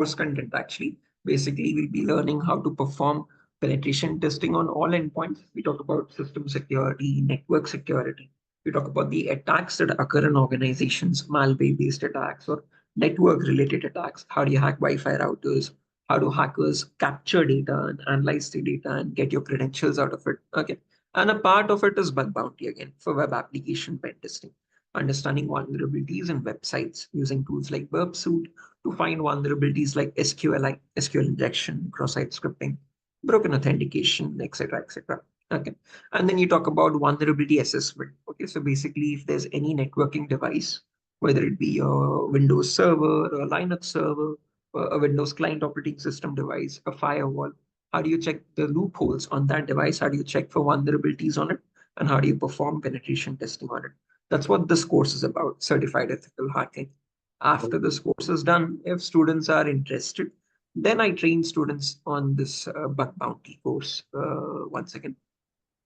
course content actually. Basically, we'll be learning how to perform penetration testing on all endpoints. We talk about system security, network security. We talk about the attacks that occur in organizations, malware-based attacks or network-related attacks. How do you hack Wi-Fi routers? How do hackers capture data and analyze the data and get your credentials out of it? Okay. And a part of it is bug bounty again for web application pen testing, understanding vulnerabilities in websites using tools like Burp Suite to find vulnerabilities like SQL injection, cross-site scripting, broken authentication, etc., etc. Okay, and then you talk about vulnerability assessment. Okay, so basically, if there's any networking device, whether it be a Windows server, a Linux server, or a Windows client operating system device, a firewall, how do you check the loopholes on that device? How do you check for vulnerabilities on it? And how do you perform penetration testing on it? That's what this course is about, certified ethical hacking. After this course is done, if students are interested, then I train students on this bug bounty course. Once again,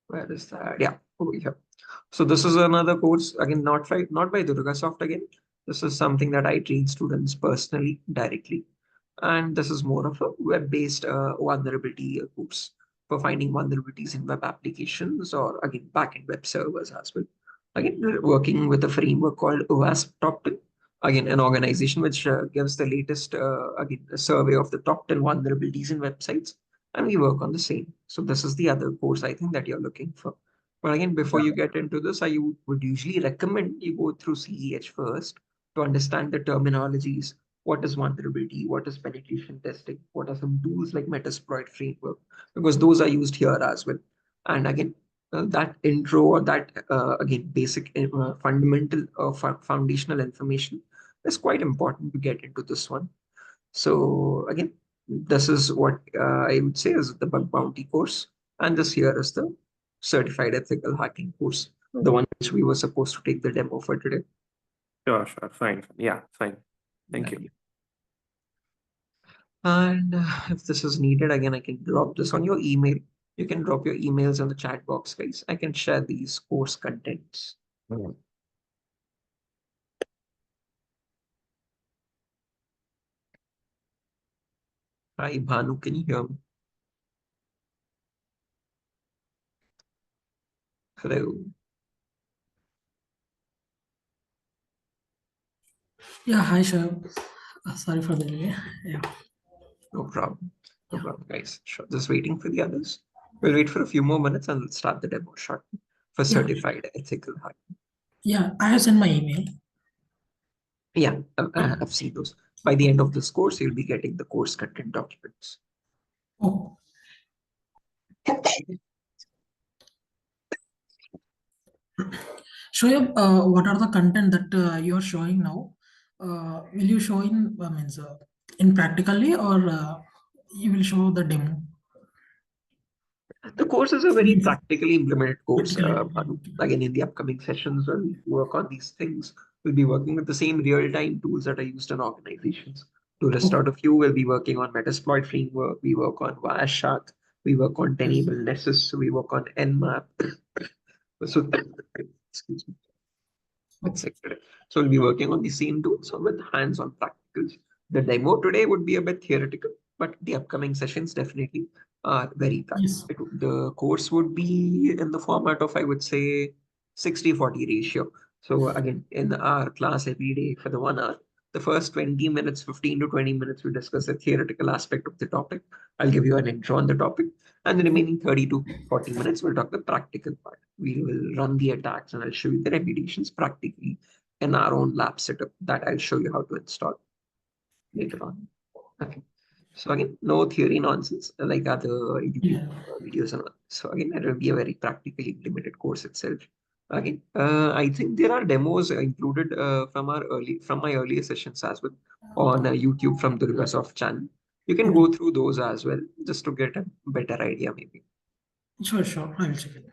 where is that? Yeah, over here. So this is another course again, not by DurgaSoft again. This is something that I train students personally directly, and this is more of a web-based vulnerability course for finding vulnerabilities in web applications or again backend web servers as well. Again, we're working with a framework called OWASP Top 10. Again, an organization which gives the latest again a survey of the top 10 vulnerabilities in websites, and we work on the same. So this is the other course I think that you're looking for. But again, before you get into this, I would usually recommend you go through CEH first to understand the terminologies. What is vulnerability? What is penetration testing? What are some tools like Metasploit framework? Because those are used here as well. And again, that intro or that again basic fundamental foundational information is quite important to get into this one. So again, this is what I would say is the bug bounty course, and this here is the certified ethical hacking course, the one which we were supposed to take the demo for today. Sure, sure. Fine. Yeah, fine. Thank you. And if this is needed, again, I can drop this on your email. You can drop your emails in the chat box, guys. I can share these course contents. Hi, Bhanu, can you hear me? Hello. Yeah, hi, Shoaib. Sorry for the delay. Yeah. No problem. No problem, guys. Sure. Just waiting for the others. We'll wait for a few more minutes and we'll start the demo shortly for Yeah. certified ethical hacking. Yeah, I have sent my email. Yeah, I've seen those. By the end of this course, you'll be getting the course content documents. Oh. Shoaib, what are the content that you are showing now? Will you show in practically or you will show the demo? The course is a very practically implemented course. Practically. Again, in the upcoming sessions, when we work on these things, we'll be working with the same real-time tools that are used in organizations. To list out a few, we'll be working on Metasploit framework, we work on Wireshark, we work on Tenable Nessus, we work on Nmap. So, excuse me. So we'll be working on the same tools with hands-on practicals. The demo today would be a bit theoretical, but the upcoming sessions definitely are very practical. Yes. The course would be in the format of, I would say, 60-40 ratio. So again, in our class every day for the 1 hour, the first 20 minutes, 15 to 20 minutes, we discuss the theoretical aspect of the topic. I'll give you an intro on the topic. And the remaining 30 to 40 minutes, we'll talk the practical part. We will run the attacks and I'll show you the remediations practically in our own lab setup that I'll show you how to install later on. Okay. So again, no theory nonsense like other YouTube videos and all. So again, it will be a very practically implemented course itself. Again, I think there are demos included from my earlier sessions as well on YouTube from DurgaSoft channel. You can go through those as well just to get a better idea maybe. Sure. I will check it.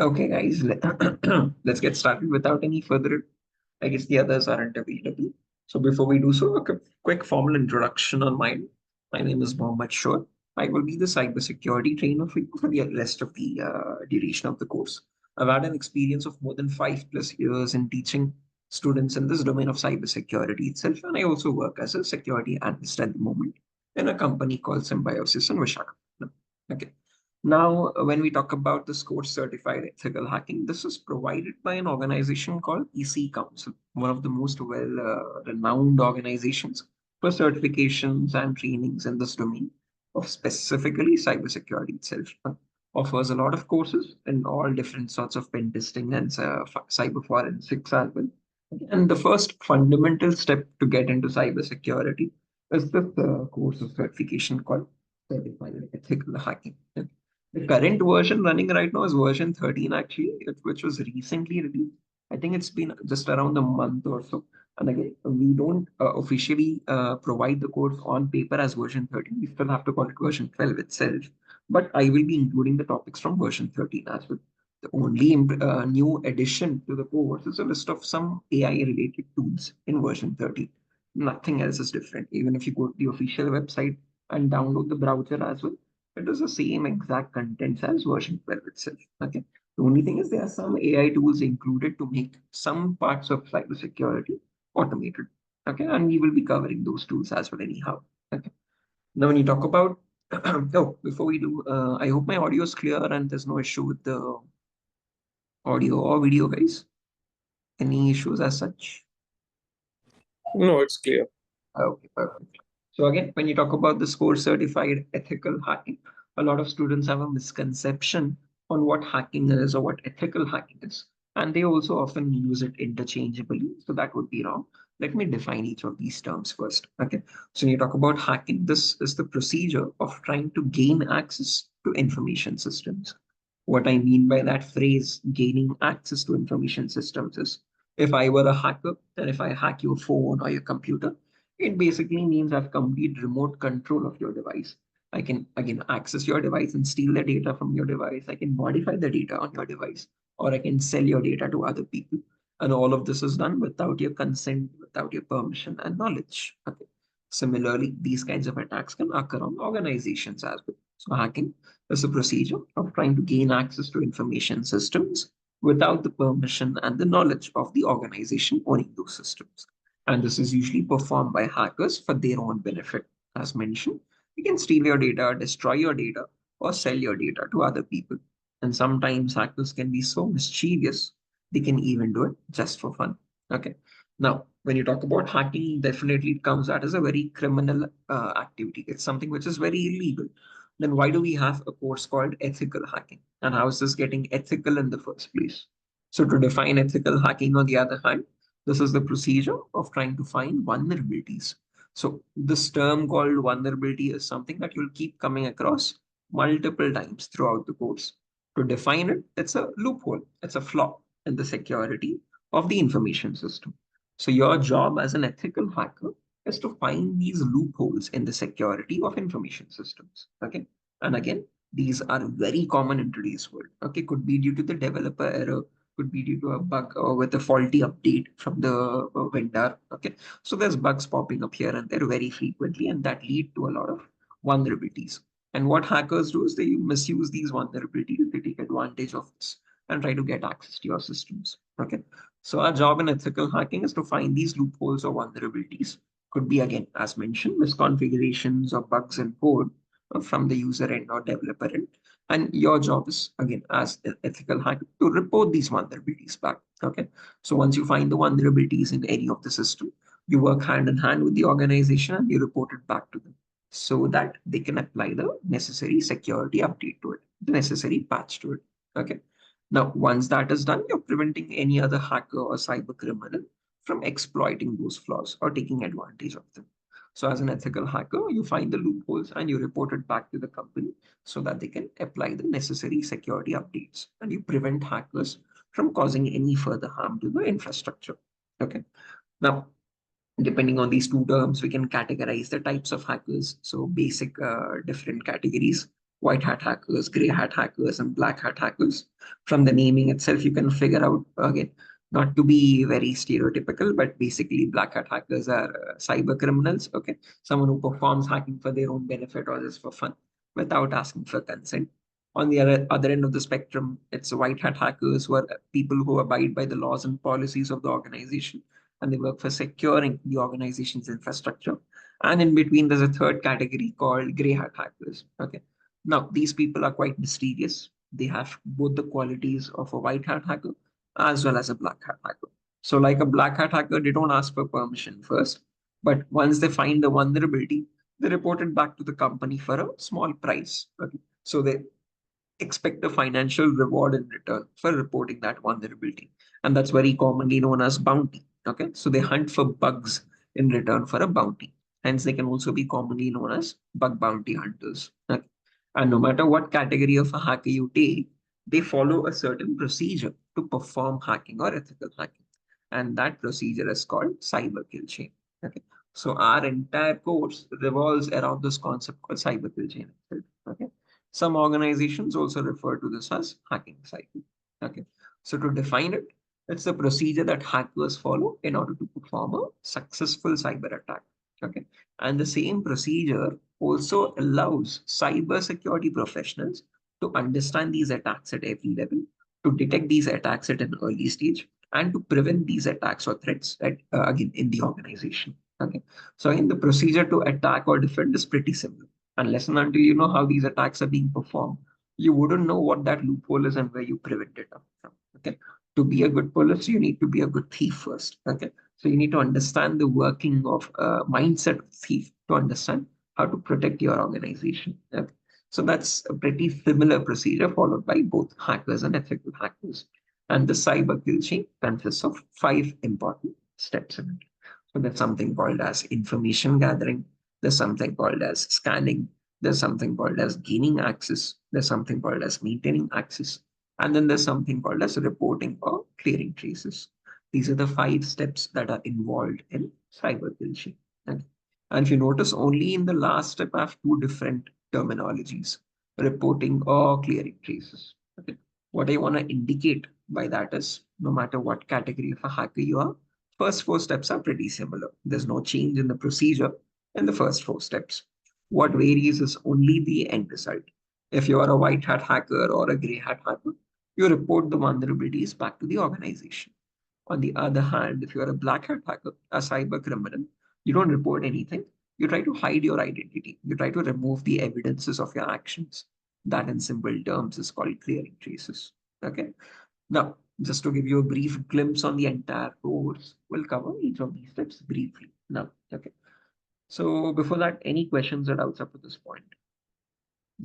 Okay, guys, let's get started without any further. I guess the others aren't available. So before we do so, a quick formal introduction on mine. My name is Mohammed Shor. I will be the cybersecurity trainer for you for the rest of the duration of the course. I've had an experience of more than 5+ years in teaching students in this domain of cybersecurity itself, and I also work as a security analyst at the moment in a company called Symbiosis in Visakhapatnam. Okay. Now, when we talk about this course certified ethical hacking, this is provided by an organization called EC Council, one of the most well renowned organizations for certifications and trainings in this domain of specifically cybersecurity itself. Offers a lot of courses in all different sorts of pen testing and cyber forensics as well. And the first fundamental step to get into cybersecurity is this course of certification called certified ethical hacking. The current version running right now is version 13, actually, which was recently released. I think it's been just around a month or so. And again, we don't officially provide the course on paper as version 13. We still have to call it version 12 itself. But I will be including the topics from version 13 as well. The only new addition to the course is a list of some AI related tools in version 13. Nothing else is different. Even if you go to the official website and download the browser as well, it is the same exact contents as version 12 itself. Okay. The only thing is there are some AI tools included to make some parts of cybersecurity automated. Okay. And we will be covering those tools as well anyhow. Okay. Now, when you talk about, oh, before we do, I hope my audio is clear and there's no issue with the audio or video, guys. Any issues as such? No, it's clear. Okay, perfect. So again, when you talk about the score certified ethical hacking, a lot of students have a misconception on what hacking is or what ethical hacking is. And they also often use it interchangeably. So that would be wrong. Let me define each of these terms first. Okay. So when you talk about hacking, this is the procedure of trying to gain access to information systems. What I mean by that phrase, gaining access to information systems, is if I were a hacker, and if I hack your phone or your computer, it basically means I have complete remote control of your device. I can again access your device and steal the data from your device. I can modify the data on your device, or I can sell your data to other people. And all of this is done without your consent, without your permission and knowledge. Okay. Similarly, these kinds of attacks can occur on organizations as well. So hacking is a procedure of trying to gain access to information systems without the permission and the knowledge of the organization owning those systems. And this is usually performed by hackers for their own benefit. As mentioned, you can steal your data, destroy your data, or sell your data to other people. And sometimes hackers can be so mischievous, they can even do it just for fun. Okay. Now, when you talk about hacking, definitely it comes out as a very criminal activity. It's something which is very illegal. Then why do we have a course called ethical hacking? And how is this getting ethical in the first place? So to define ethical hacking, on the other hand, this is the procedure of trying to find vulnerabilities. So this term called vulnerability is something that you'll keep coming across multiple times throughout the course. To define it, it's a loophole, it's a flaw in the security of the information system. So your job as an ethical hacker is to find these loopholes in the security of information systems. Okay. And again, these are very common in today's world. Okay. Could be due to the developer error, could be due to a bug or with a faulty update from the vendor. Okay. So there's bugs popping up here and there very frequently, and that lead to a lot of vulnerabilities. And what hackers do is they misuse these vulnerabilities, they take advantage of this and try to get access to your systems. Okay. So our job in ethical hacking is to find these loopholes or vulnerabilities. Could be, again, as mentioned, misconfigurations or bugs in code from the user end or developer end. And your job is, again, as an ethical hacker, to report these vulnerabilities back. Okay. So once you find the vulnerabilities in any of the system, you work hand in hand with the organization and you report it back to them so that they can apply the necessary security update to it, the necessary patch to it. Okay. Now, once that is done, you're preventing any other hacker or cyber criminal from exploiting those flaws or taking advantage of them. So as an ethical hacker, you find the loopholes and you report it back to the company so that they can apply the necessary security updates and you prevent hackers from causing any further harm to the infrastructure. Okay. Now, depending on these two terms, we can categorize the types of hackers. So basic different categories. white hat hackers, gray hat hackers, and black hat hackers. From the naming itself, you can figure out, again, not to be very stereotypical, but basically black hat hackers are cyber criminals, okay? Someone who performs hacking for their own benefit or just for fun without asking for consent. On the other end of the spectrum, it's white hat hackers who are people who abide by the laws and policies of the organization, and they work for securing the organization's infrastructure. And in between, there's a third category called gray hat hackers. Okay. Now, these people are quite mysterious. They have both the qualities of a white hat hacker as well as a black hat hacker. So, like a black hat hacker, they don't ask for permission first, but once they find the vulnerability, they report it back to the company for a small price. Okay. So they expect a financial reward in return for reporting that vulnerability. And that's very commonly known as bounty. Okay. So they hunt for bugs in return for a bounty. Hence, they can also be commonly known as bug bounty hunters. Okay. And no matter what category of a hacker you take, they follow a certain procedure to perform hacking or ethical hacking. And that procedure is called cyber kill chain. Okay. So our entire course revolves around this concept called cyber kill chain. Okay. Some organizations also refer to this as hacking cycle. Okay. So to define it, it's the procedure that hackers follow in order to perform a successful cyber attack. Okay. And the same procedure also allows cybersecurity professionals to understand these attacks at every level, to detect these attacks at an early stage, and to prevent these attacks or threats again in the organization. Okay. So in the procedure to attack or defend is pretty similar. Unless and until you know how these attacks are being performed, you wouldn't know what that loophole is and where you prevent it from. Okay. To be a good police, you need to be a good thief first. Okay. So you need to understand the working of mindset of thief to understand how to protect your organization. Okay. So that's a pretty similar procedure followed by both hackers and ethical hackers. And the cyber kill chain consists of 5 important steps in it. So there's something called as information gathering. There's something called as scanning. There's something called as gaining access. There's something called as maintaining access. And then there's something called as reporting or clearing traces. These are the 5 steps that are involved in cyber kill chain. Okay. And if you notice, only in the last step, I have 2 different terminologies, reporting or clearing traces. Okay. What I want to indicate by that is, no matter what category of a hacker you are, first 4 steps are pretty similar. There's no change in the procedure in the first 4 steps. What varies is only the end result. If you are a white hat hacker or a gray hat hacker, you report the vulnerabilities back to the organization. On the other hand, if you are a black hat hacker, a cyber criminal, you don't report anything. You try to hide your identity. You try to remove the evidences of your actions. That in simple terms is called clearing traces. Okay. Now, just to give you a brief glimpse on the entire course, we'll cover each of these steps briefly. Now, okay. So before that, any questions or doubts up to this point?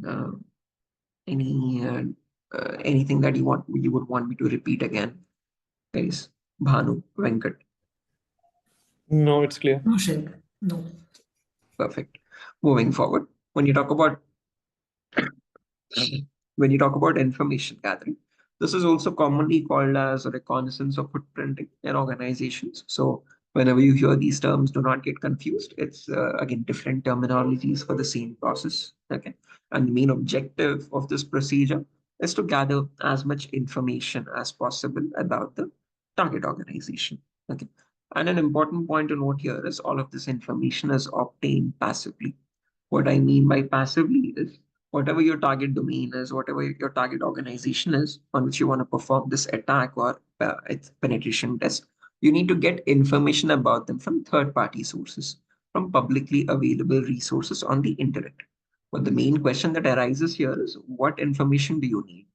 Uh, anything that you would want me to repeat again, guys? Bhanu, Venkat. No, it's clear. No, Shoaib. No. Perfect. Moving forward, when you talk about information gathering, this is also commonly called as a reconnaissance or footprinting in organizations. So whenever you hear these terms, do not get confused. It's again different terminologies for the same process. Okay, and the main objective of this procedure is to gather as much information as possible about the target organization. Okay, and an important point to note here is all of this information is obtained passively. What I mean by passively is whatever your target domain is, whatever your target organization is on which you want to perform this attack or its penetration test, you need to get information about them from third-party sources, from publicly available resources on the internet. But the main question that arises here is what information do you need?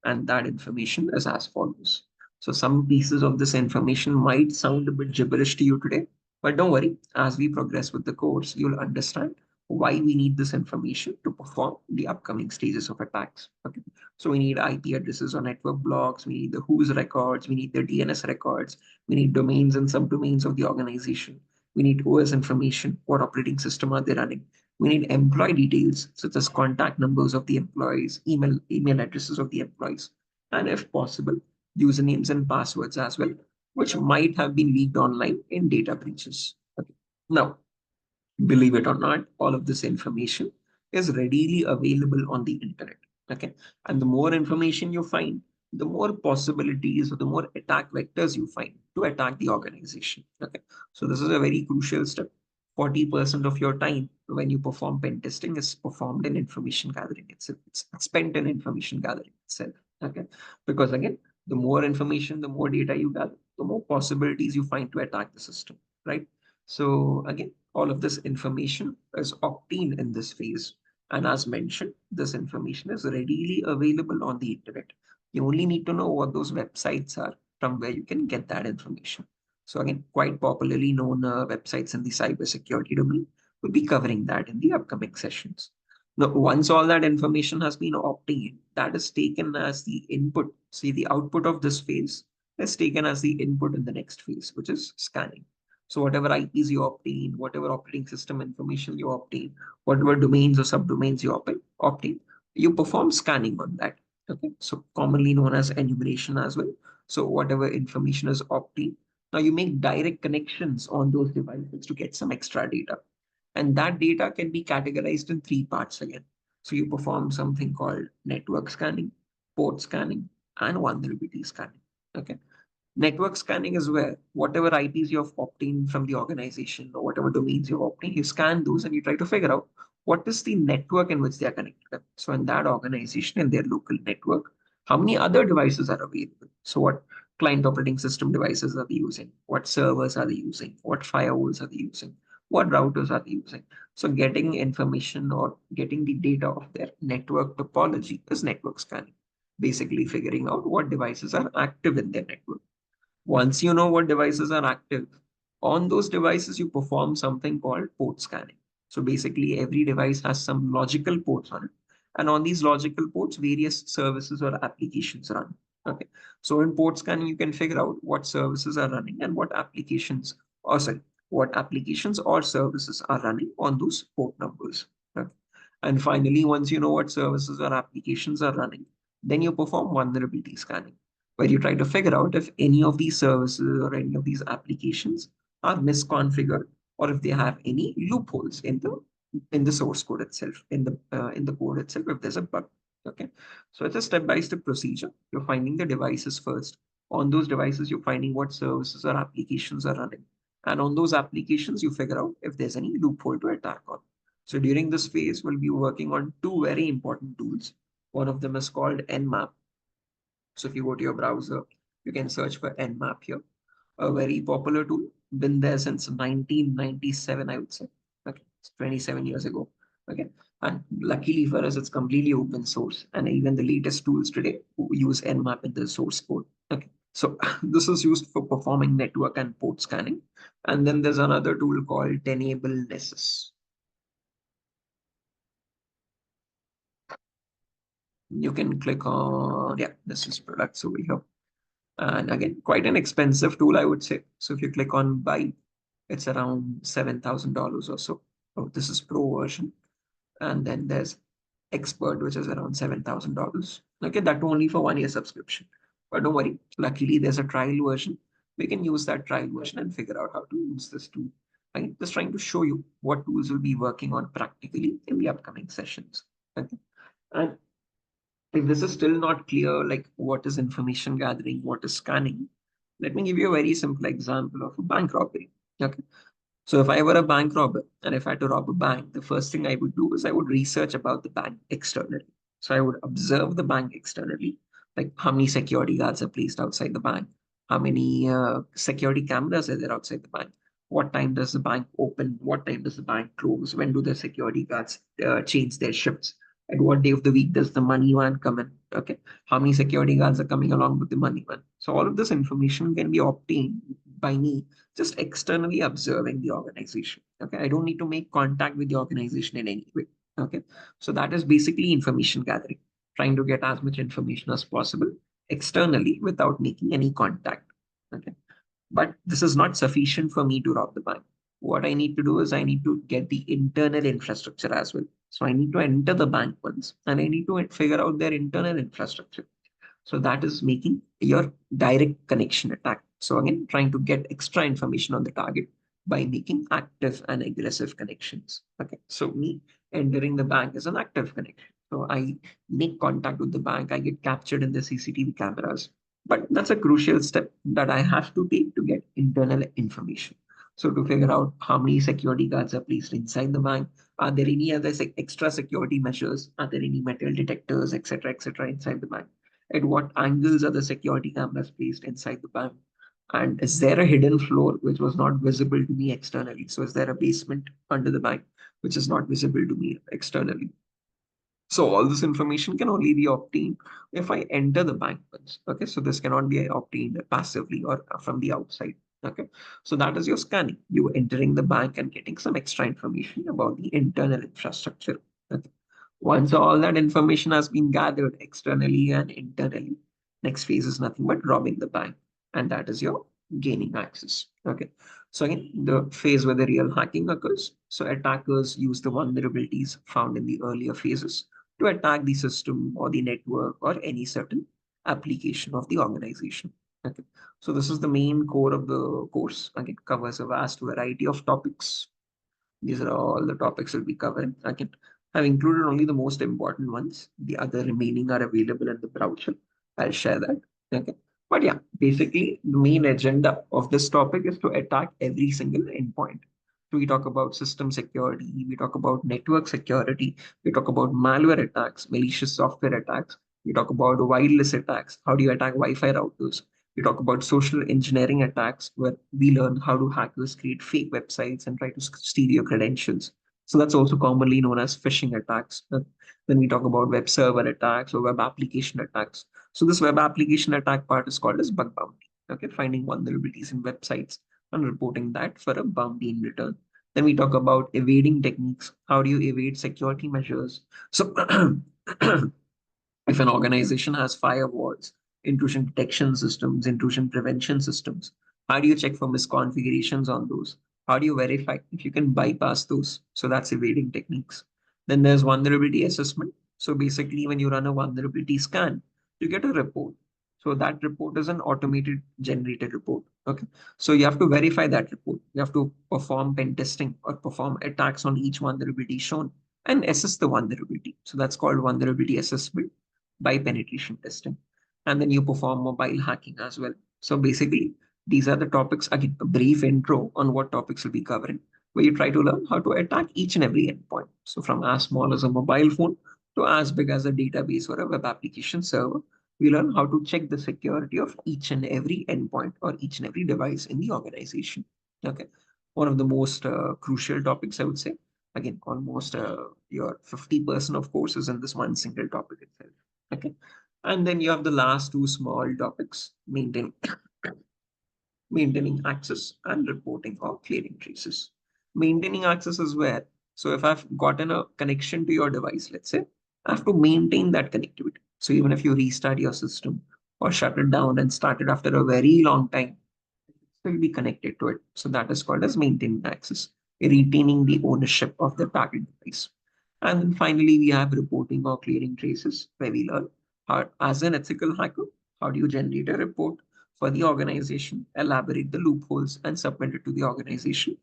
And that information is as follows. So some pieces of this information might sound a bit gibberish to you today, but don't worry, as we progress with the course, you'll understand why we need this information to perform the upcoming stages of attacks. Okay. So we need IP addresses or network blocks, we need the who's records, we need the DNS records, we need domains and subdomains of the organization. We need OS information, what operating system are they running. We need employee details, such as contact numbers of the employees, email addresses of the employees, and if possible, usernames and passwords as well, which might have been leaked online in data breaches. Okay. Now, believe it or not, all of this information is readily available on the internet. Okay. And the more information you find, the more possibilities or the more attack vectors you find to attack the organization. Okay. So this is a very crucial step. 40% of your time when you perform pen testing is performed in information gathering itself. It's spent in information gathering itself. Okay. Because again, the more information, the more data you gather, the more possibilities you find to attack the system, right? So again, all of this information is obtained in this phase. And as mentioned, this information is readily available on the internet. You only need to know what those websites are from where you can get that information. So again, quite popularly known websites in the cybersecurity domain. We'll be covering that in the upcoming sessions. Now, once all that information has been obtained, that is taken as the input. See, the output of this phase is taken as the input in the next phase, which is scanning. So whatever IPs you obtain, whatever operating system information you obtain, whatever domains or subdomains you obtain, you perform scanning on that. Okay, so commonly known as enumeration as well. So whatever information is obtained, now you make direct connections on those devices to get some extra data. And that data can be categorized in three parts again. So you perform something called network scanning, port scanning, and vulnerability scanning. Okay. Network scanning is where whatever IPs you have obtained from the organization or whatever domains you've obtained, you scan those and you try to figure out what is the network in which they are connected. So in that organization, in their local network, how many other devices are available? So what client operating system devices are they using? What servers are they using? What firewalls are they using? What routers are they using? So getting information or getting the data of their network topology is network scanning. Basically figuring out what devices are active in their network. Once you know what devices are active, on those devices, you perform something called port scanning. So basically, every device has some logical ports on it. And on these logical ports, various services or applications run. Okay. So in port scanning, you can figure out what services are running and what applications, or sorry, what applications or services are running on those port numbers. Okay. And finally, once you know what services or applications are running, then you perform vulnerability scanning, where you try to figure out if any of these services or any of these applications are misconfigured or if they have any loopholes in the source code itself, in the code itself, if there's a bug. Okay, so it's a step-by-step procedure. You're finding the devices first. On those devices, you're finding what services or applications are running. And on those applications, you figure out if there's any loophole to attack on. So during this phase, we'll be working on two very important tools. One of them is called Nmap. So if you go to your browser, you can search for Nmap here, a very popular tool, been there since 1997, I would say. Okay, it's 27 years ago. Okay, and luckily for us, it's completely open source, and even the latest tools today use Nmap in the source code. Okay, so this is used for performing network and port scanning, and then there's another tool called Tenable Nessus. You can click on, yeah, this is products over here. And again, quite an expensive tool, I would say. So if you click on buy, it's around $7,000 or so. Oh, this is pro version. And then there's expert, which is around $7,000. Okay, that only for 1 year subscription. But don't worry, luckily there's a trial version. We can use that trial version and figure out how to use this tool. I'm just trying to show you what tools we'll be working on practically in the upcoming sessions. Okay. And if this is still not clear, like what is information gathering, what is scanning, let me give you a very simple example of a bank robbery. Okay. So if I were a bank robber and if I had to rob a bank, the first thing I would do is I would research about the bank externally. So I would observe the bank externally, like how many security guards are placed outside the bank, how many security cameras are there outside the bank, what time does the bank open, what time does the bank close, when do the security guards change their shifts, at what day of the week does the money van come in, okay, how many security guards are coming along with the money van. So all of this information can be obtained by me just externally observing the organization. Okay, I don't need to make contact with the organization in any way. Okay, so that is basically information gathering, trying to get as much information as possible externally without making any contact. Okay, but this is not sufficient for me to rob the bank. What I need to do is I need to get the internal infrastructure as well. So I need to enter the bank once and I need to figure out their internal infrastructure. So that is making your direct connection attack. So again, trying to get extra information on the target by making active and aggressive connections. Okay. So me entering the bank as an active connection. So I make contact with the bank, I get captured in the CCTV cameras. But that's a crucial step that I have to take to get internal information. So to figure out how many security guards are placed inside the bank, are there any other extra security measures? Are there any metal detectors, etc., inside the bank? At what angles are the security cameras placed inside the bank? And is there a hidden floor which was not visible to me externally? So is there a basement under the bank which is not visible to me externally? So all this information can only be obtained if I enter the bank once. Okay, so this cannot be obtained passively or from the outside. Okay, so that is your scanning. You entering the bank and getting some extra information about the internal infrastructure. Okay. Once all that information has been gathered externally and internally, next phase is nothing but robbing the bank, and that is your gaining access. Okay, so again, the phase where the real hacking occurs. So attackers use the vulnerabilities found in the earlier phases to attack the system or the network or any certain application of the organization. Okay. So this is the main core of the course. Again, covers a vast variety of topics. These are all the topics we'll be covering. I've included only the most important ones. The other remaining are available in the browser. I'll share that. Okay. But yeah, basically the main agenda of this topic is to attack every single endpoint. So we talk about system security, we talk about network security, we talk about malware attacks, malicious software attacks, we talk about wireless attacks, how do you attack Wi-Fi routers, we talk about social engineering attacks, where we learn how do hackers create fake websites and try to steal your credentials. So that's also commonly known as phishing attacks. Then we talk about web server attacks or web application attacks. So this web application attack part is called as bug bounty. Okay, finding vulnerabilities in websites and reporting that for a bounty in return. Then we talk about evading techniques. How do you evade security measures? So if an organization has firewalls, intrusion detection systems, intrusion prevention systems, how do you check for misconfigurations on those? How do you verify if you can bypass those? So that's evading techniques. Then there's vulnerability assessment. So basically, when you run a vulnerability scan, you get a report. So that report is an automated generated report. Okay. So you have to verify that report. You have to perform pen testing or perform attacks on each vulnerability shown and assess the vulnerability. So that's called vulnerability assessment by penetration testing. And then you perform mobile hacking as well. So basically, these are the topics, again, a brief intro on what topics we'll be covering, where you try to learn how to attack each and every endpoint. So from as small as a mobile phone to as big as a database or a web application server, we learn how to check the security of each and every endpoint or each and every device in the organization. Okay. One of the most crucial topics, I would say. Again, almost your 50% of courses in this one single topic itself. Okay. And then you have the last two small topics, maintaining access and reporting or clearing traces. Maintaining access is where, so if I've gotten a connection to your device, let's say, I have to maintain that connectivity. So even if you restart your system or shut it down and start it after a very long time, it will be connected to it. So that is called as maintaining access, retaining the ownership of the target device. And then finally, we have reporting or clearing traces, where we learn how, as an ethical hacker, how do you generate a report for the organization, elaborate the loopholes, and submit it to the organization?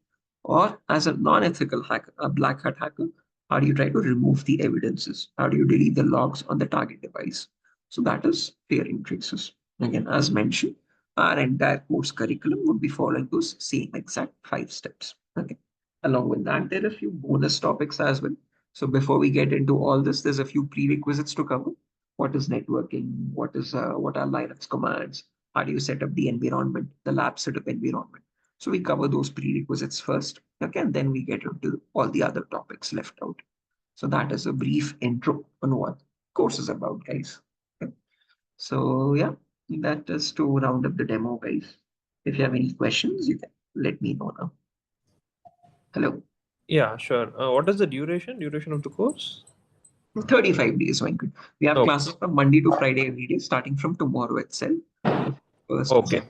Or as a non-ethical hacker, a black hat hacker, how do you try to remove the evidences? How do you delete the logs on the target device? So that is clearing traces. Again, as mentioned, our entire course curriculum would be following those same exact 5 steps. Okay. Along with that, there are a few bonus topics as well. So before we get into all this, there's a few prerequisites to cover. What is networking? What are Linux commands? How do you set up the environment, the lab setup environment? So we cover those prerequisites first. Okay, and then we get into all the other topics left out. So that is a brief intro on what course is about, guys. Okay. So yeah, that is to round up the demo, guys. If you have any questions, you can let me know now. Hello. Yeah, sure. What is the duration of the course? 35 days, Venkat. We have Oh, classes from Monday to Friday every day, starting from tomorrow itself. First, okay.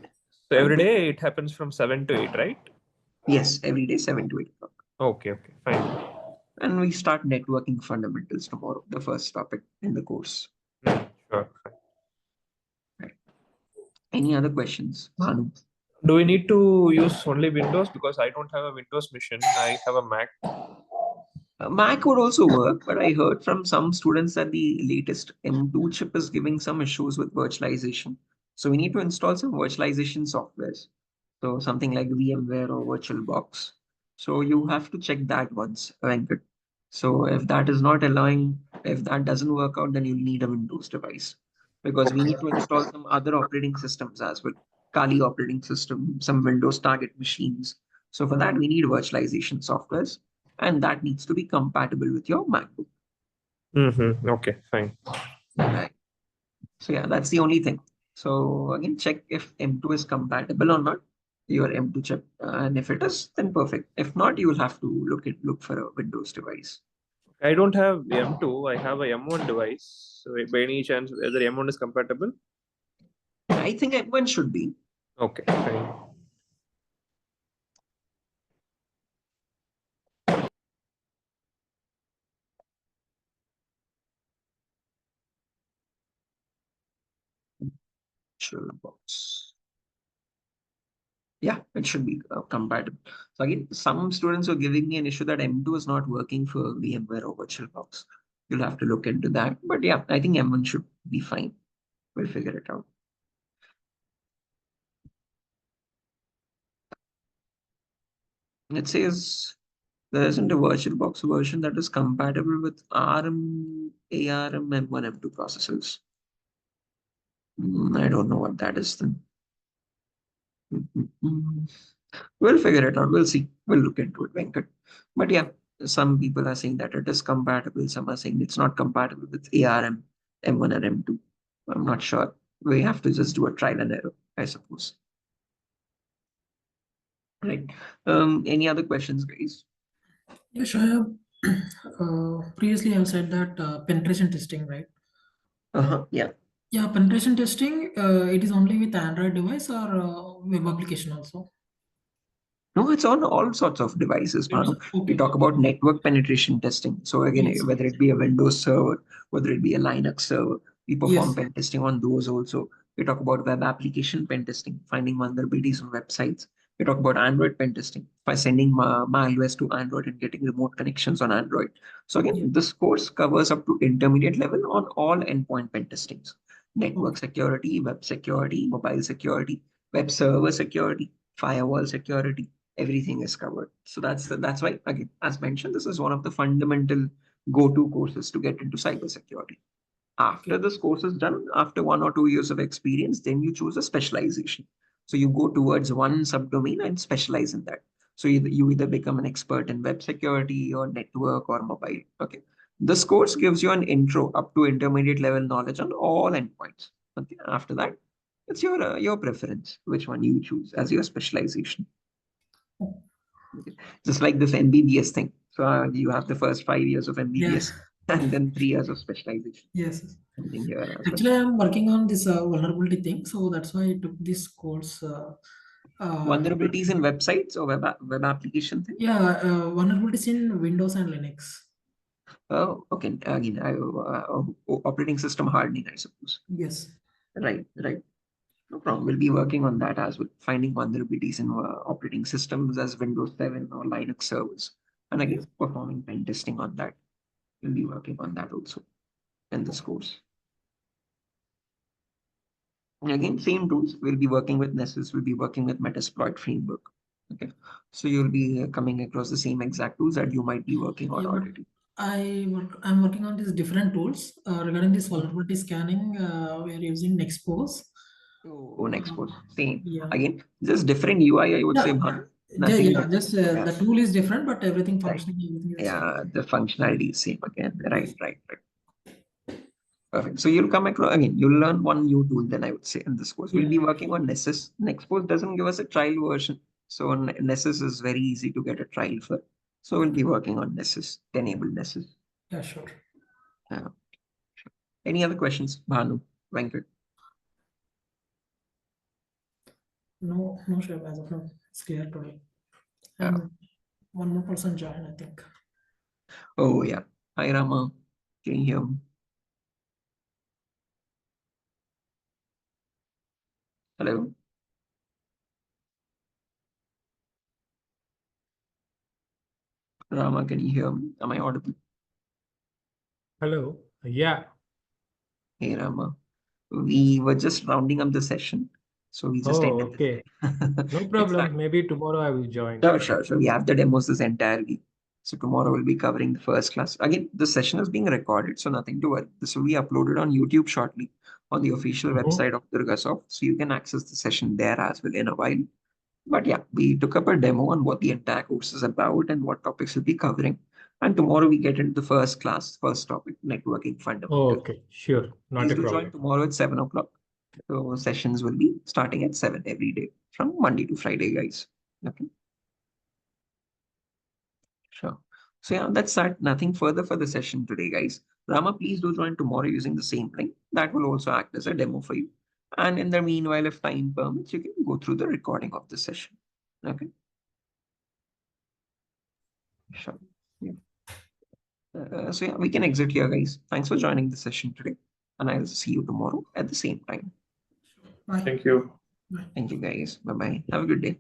So every day it happens from 7 to 8, right? yes, every day, 7 to 8 o'clock. Okay, fine. And we start networking fundamentals tomorrow, the first topic in the course. Sure. Right. Any other questions, Manu? Do we need to use only Windows? Because I don't have a Windows machine. I have a Mac. Mac would also work, but I heard from some students that the latest M2 chip is giving some issues with virtualization. So we need to install some virtualization softwares. So something like VMware or VirtualBox. So you have to check that once, Venkat. So if that is not allowing, if that doesn't work out, then you need a Windows device because we need to install some other operating systems as well. Kali operating system, some Windows target machines. So for that, we need virtualization softwares and that needs to be compatible with your MacBook. Okay, fine. Right. So yeah, that's the only thing. So again, check if M2 is compatible or not, your M2 chip. And if it is, then perfect. If not, you will have to look for a Windows device. I don't have M2. I have a M1 device. So by any chance, whether M1 is compatible? I think M1 should be. Okay, fine. Sure box. Yeah, it should be compatible. So again, some students are giving me an issue that M2 is not working for VMware or VirtualBox. You'll have to look into that. But yeah, I think M1 should be fine. We'll figure it out. It says there isn't a VirtualBox version that is compatible with ARM, ARM, M1, M2 processors. I don't know what that is then. We'll figure it out. We'll see. We'll look into it, Venkat. But yeah, some people are saying that it is compatible. Some are saying it's not compatible with ARM, M1 and M2. I'm not sure. We have to just do a trial and error, I suppose. Right. Any other questions, guys? Yeah, sure. Previously, I've said that penetration testing, right? Yeah. Yeah, penetration testing, it is only with Android device or web application also? No, it's on all sorts of devices, It's Manu. We okay. talk about network penetration testing. So again, Yes. whether it be a Windows server, whether it be a Linux server, we perform Yes. pen testing on those also. We talk about web application pen testing, finding vulnerabilities on websites. We talk about Android pen testing by sending malwares to Android and getting remote connections on Android. So again, Yeah. this course covers up to intermediate level on all endpoint pen testings, network Okay. security, web security, mobile security, web server security, firewall security, everything is covered. So that's why again, as mentioned, this is one of the fundamental go-to courses to get into cybersecurity. After Okay. this course is done, after 1 or 2 years of experience, then you choose a specialization. So you go towards one subdomain and specialize in that. So you either become an expert in web security or network or mobile. Okay. This course gives you an intro up to intermediate level knowledge on all endpoints. Okay. After that, it's your preference, which one you choose as your specialization. Okay. Just like this MBBS thing. So you have the first 5 years of Yes. MBBS and then 3 years of specialization. Yes. Something here as well. Actually, I'm working on this vulnerability thing, so that's why I took this course. Vulnerabilities in websites or web application thing. Yeah, vulnerabilities in Windows and Linux. Oh, okay. Again, operating system hardening, I suppose. Yes. Right, right. No problem. We'll be working on that as well. Finding vulnerabilities in operating systems as Windows 7 or Linux servers. And again, Yes. performing pen testing on that. We'll be working on that also in this course. And again, same tools. We'll be working with Nessus. We'll be working with Metasploit framework. Okay. So you'll be coming across the same exact tools that you might be working on Yeah, but already. I'm working on these different tools regarding this vulnerability scanning. We are using Nexpose. Oh, next Uh, post. Same. yeah. Again, just different UI, I would say, Yeah. Bhanu. Nothing Yeah. different. Just Yeah, the tool is different, but everything right. functioning, everything is the same. Yeah, the functionality is same again. Right, Yes. right, right. Perfect. So you'll come across again, you'll learn one new tool, then I would say in this course. We'll Yeah. be working on Nessus. Next course doesn't give us a trial version. So Nessus is very easy to get a trial for. So we'll be working on Nessus, enable Nessus. Yeah. Sure. Uh, any other questions, Bhanu, Venkat? No. No. Sure. As of now, it's clear today. Uh, And one more person joined, I think. oh, yeah. Hi, Rama. Can you hear me? Hello? Rama, can you hear me? Am I audible? Hello. Yeah. Hey, Rama. We were just rounding up the session, so we just Oh, ended okay. this. No It's problem. like, Maybe tomorrow I will join. sure. We have the demos this entire week. So tomorrow we'll be covering the first class. Again, the session is being recorded, so nothing to worry. This will be uploaded on YouTube shortly on the official Mhm. website of DurgaSoft. So you can access the session there as well in a while. But yeah, we took up a demo on what the entire course is about and what topics we'll be covering. And tomorrow we get into the first class, first topic, networking fundamentals. Okay, sure. Not Please a do join problem. tomorrow at 7 o'clock. So sessions will be starting at 7 every day from Monday to Friday, guys. Okay, sure. So yeah, that's that. Nothing further for the session today, guys. Rama, please do join tomorrow using the same link. That will also act as a demo for you. And in the meanwhile, if time permits, you can go through the recording of the session. Okay, sure. Yeah. So yeah, we can exit here, guys. Thanks for joining the session today. And I'll see you tomorrow at the same time. Bye. Thank you. Bye. Thank you, guys. Bye-bye. Have a good day.